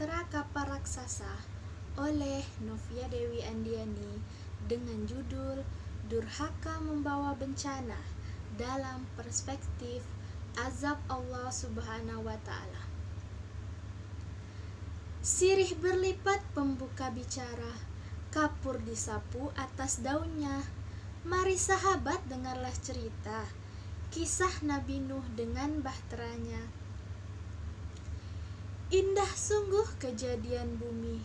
Bahtera Kapal Raksasa oleh Novia Dewi Andiani dengan judul Durhaka Membawa Bencana dalam Perspektif Azab Allah Subhanahu wa Ta'ala. Sirih berlipat pembuka bicara, kapur disapu atas daunnya. Mari sahabat dengarlah cerita kisah Nabi Nuh dengan bahteranya. Indah sungguh kejadian bumi,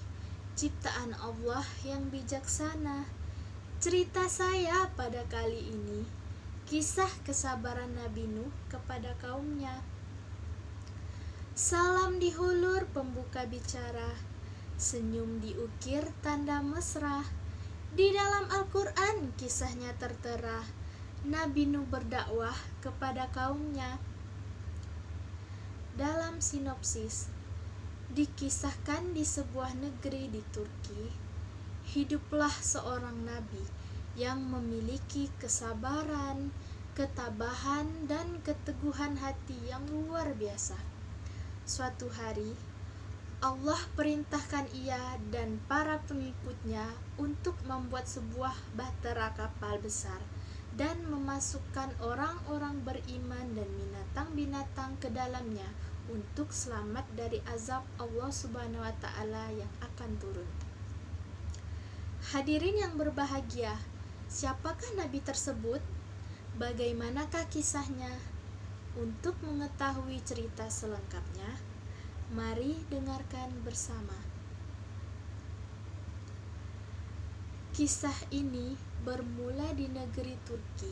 ciptaan Allah yang bijaksana. Cerita saya pada kali ini, kisah kesabaran Nabi Nuh kepada kaumnya. Salam dihulur pembuka bicara, senyum diukir tanda mesra. Di dalam Al-Quran kisahnya tertera, Nabi Nuh berdakwah kepada kaumnya. Dalam sinopsis, dikisahkan di sebuah negeri di Turki, hiduplah seorang nabi yang memiliki kesabaran, ketabahan, dan keteguhan hati yang luar biasa. Suatu hari, Allah perintahkan ia dan para pengikutnya untuk membuat sebuah bahtera kapal besar dan memasukkan orang-orang beriman dan binatang-binatang ke dalamnya untuk selamat dari azab Allah Subhanahu wa Ta'ala yang akan turun. Hadirin yang berbahagia, siapakah nabi tersebut? Bagaimanakah kisahnya? Untuk mengetahui cerita selengkapnya, mari dengarkan bersama. Kisah ini bermula di negeri Turki.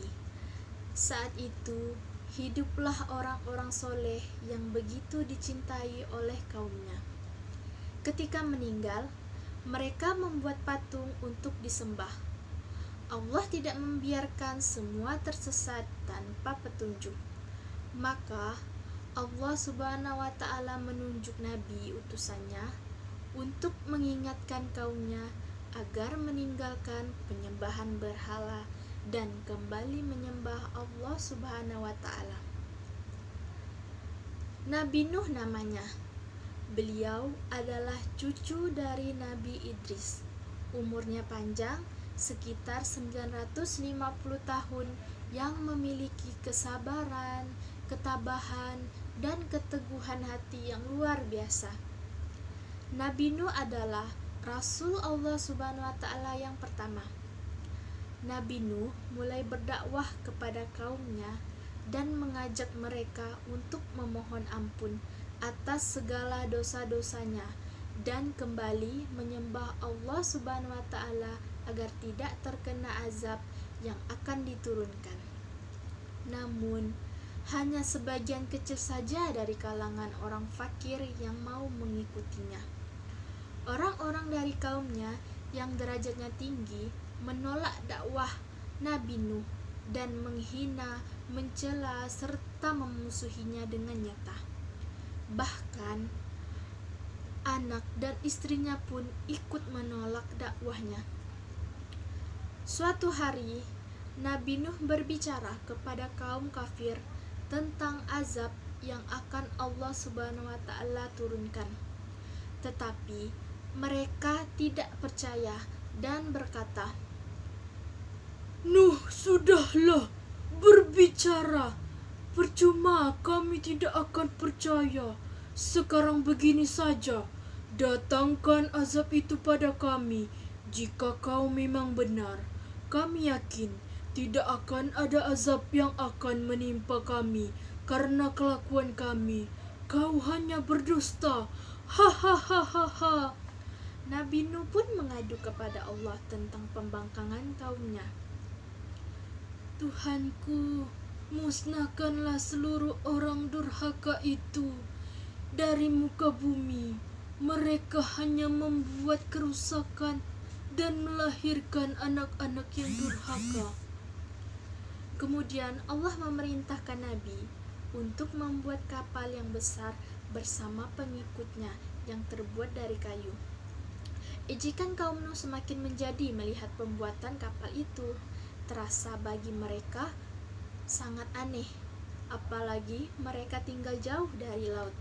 Saat itu, hiduplah orang-orang soleh yang begitu dicintai oleh kaumnya. Ketika meninggal, mereka membuat patung untuk disembah. Allah tidak membiarkan semua tersesat tanpa petunjuk. Maka Allah Subhanahu wa Ta'ala menunjuk Nabi utusannya untuk mengingatkan kaumnya agar meninggalkan penyembahan berhala dan kembali menyembah Allah Subhanahu wa Ta'ala. Nabi Nuh namanya. Beliau adalah cucu dari Nabi Idris. Umurnya panjang, sekitar 950 tahun, yang memiliki kesabaran, ketabahan, dan keteguhan hati yang luar biasa. Nabi Nuh adalah Rasul Allah Subhanahu wa Ta'ala yang pertama. Nabi Nuh mulai berdakwah kepada kaumnya dan mengajak mereka untuk memohon ampun atas segala dosa-dosanya dan kembali menyembah Allah Subhanahu wa Ta'ala agar tidak terkena azab yang akan diturunkan. Namun, hanya sebagian kecil saja dari kalangan orang fakir yang mau mengikutinya. Orang-orang dari kaumnya yang derajatnya tinggi menolak dakwah Nabi Nuh dan menghina, mencela, serta memusuhinya dengan nyata. Bahkan anak dan istrinya pun ikut menolak dakwahnya. Suatu hari, Nabi Nuh berbicara kepada kaum kafir tentang azab yang akan Allah Subhanahu wa Ta'ala turunkan. Tetapi mereka tidak percaya dan berkata, "Nuh, sudahlah berbicara. Percuma kami tidak akan percaya. Sekarang begini saja, datangkan azab itu pada kami. Jika kau memang benar, kami yakin tidak akan ada azab yang akan menimpa kami karena kelakuan kami. Kau hanya berdusta. Hahaha." Nabi Nuh pun mengadu kepada Allah tentang pembangkangan kaumnya. "Tuhanku, musnahkanlah seluruh orang durhaka itu dari muka bumi. Mereka hanya membuat kerusakan dan melahirkan anak-anak yang durhaka." Kemudian Allah memerintahkan Nabi untuk membuat kapal yang besar bersama pengikutnya yang terbuat dari kayu. Ejekan kaum Nuh semakin menjadi melihat pembuatan kapal itu. Terasa bagi mereka sangat aneh, apalagi mereka tinggal jauh dari laut.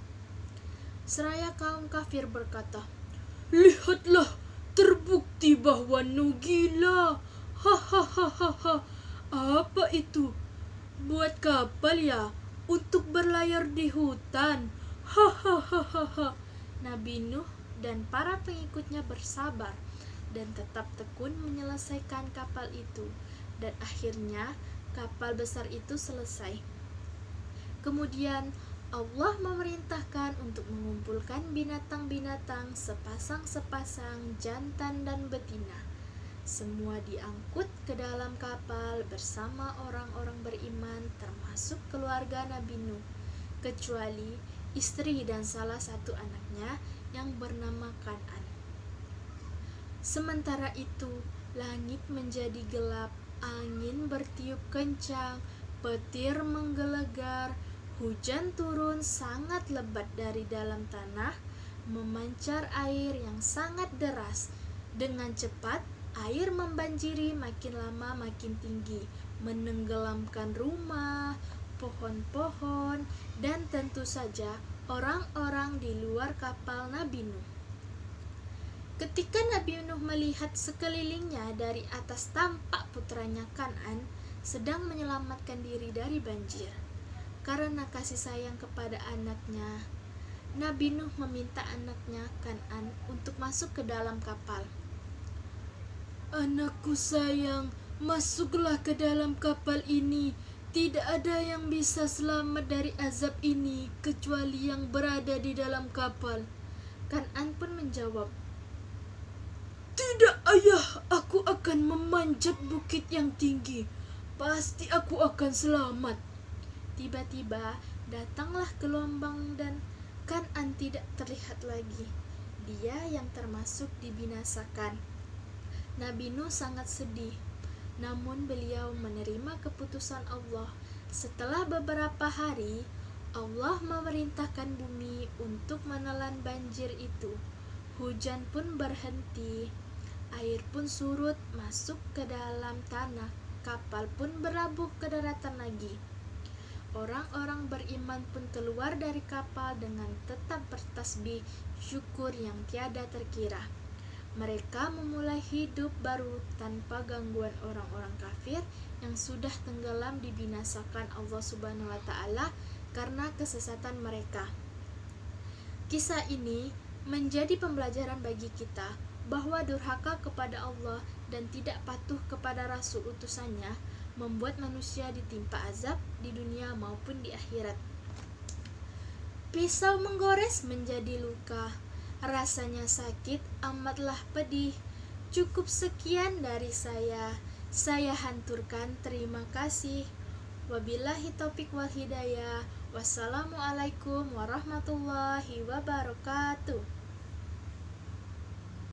Seraya kaum kafir berkata, "Lihatlah, terbukti bahwa Nuh gila. Hahaha. Apa itu? Buat kapal ya? Untuk berlayar di hutan? Hahaha." Nabi Nuh dan para pengikutnya bersabar dan tetap tekun menyelesaikan kapal itu, dan akhirnya kapal besar itu selesai. Kemudian Allah memerintahkan untuk mengumpulkan binatang-binatang sepasang-sepasang, jantan dan betina. Semua diangkut ke dalam kapal bersama orang-orang beriman, termasuk keluarga Nabi Nuh, kecuali istri dan salah satu anaknya yang bernama Kan'an. Sementara itu, langit menjadi gelap, angin bertiup kencang, petir menggelegar, hujan turun sangat lebat dari dalam tanah, memancar air yang sangat deras. Dengan cepat, air membanjiri, makin lama makin tinggi, menenggelamkan rumah, pohon-pohon, dan tentu saja orang-orang di luar kapal Nabi Nuh. Ketika Nabi Nuh melihat sekelilingnya dari atas, tampak putranya Kan'an sedang menyelamatkan diri dari banjir. Karena kasih sayang kepada anaknya, Nabi Nuh meminta anaknya Kan'an untuk masuk ke dalam kapal. "Anakku sayang, masuklah ke dalam kapal ini. Tidak ada yang bisa selamat dari azab ini kecuali yang berada di dalam kapal." Kan'an pun menjawab, "Tidak ayah, aku akan memanjat bukit yang tinggi. Pasti aku akan selamat." Tiba-tiba datanglah gelombang dan Kan'an tidak terlihat lagi. Dia yang termasuk dibinasakan. Nabi Nuh sangat sedih, namun beliau menerima keputusan Allah. Setelah beberapa hari, Allah memerintahkan bumi untuk menelan banjir itu. Hujan pun berhenti, air pun surut masuk ke dalam tanah, kapal pun berlabuh ke daratan lagi. Orang-orang beriman pun keluar dari kapal dengan tetap bertasbih syukur yang tiada terkira. Mereka memulai hidup baru tanpa gangguan orang-orang kafir yang sudah tenggelam dibinasakan Allah Subhanahu wa Ta'ala karena kesesatan mereka. Kisah ini menjadi pembelajaran bagi kita bahwa durhaka kepada Allah dan tidak patuh kepada Rasul utusannya membuat manusia ditimpa azab di dunia maupun di akhirat. Pisau menggores menjadi luka, rasanya sakit amatlah pedih. Cukup sekian dari saya hanturkan terima kasih. Wabillahi taufik wal hidayah. Wassalamualaikum warahmatullahi wabarakatuh.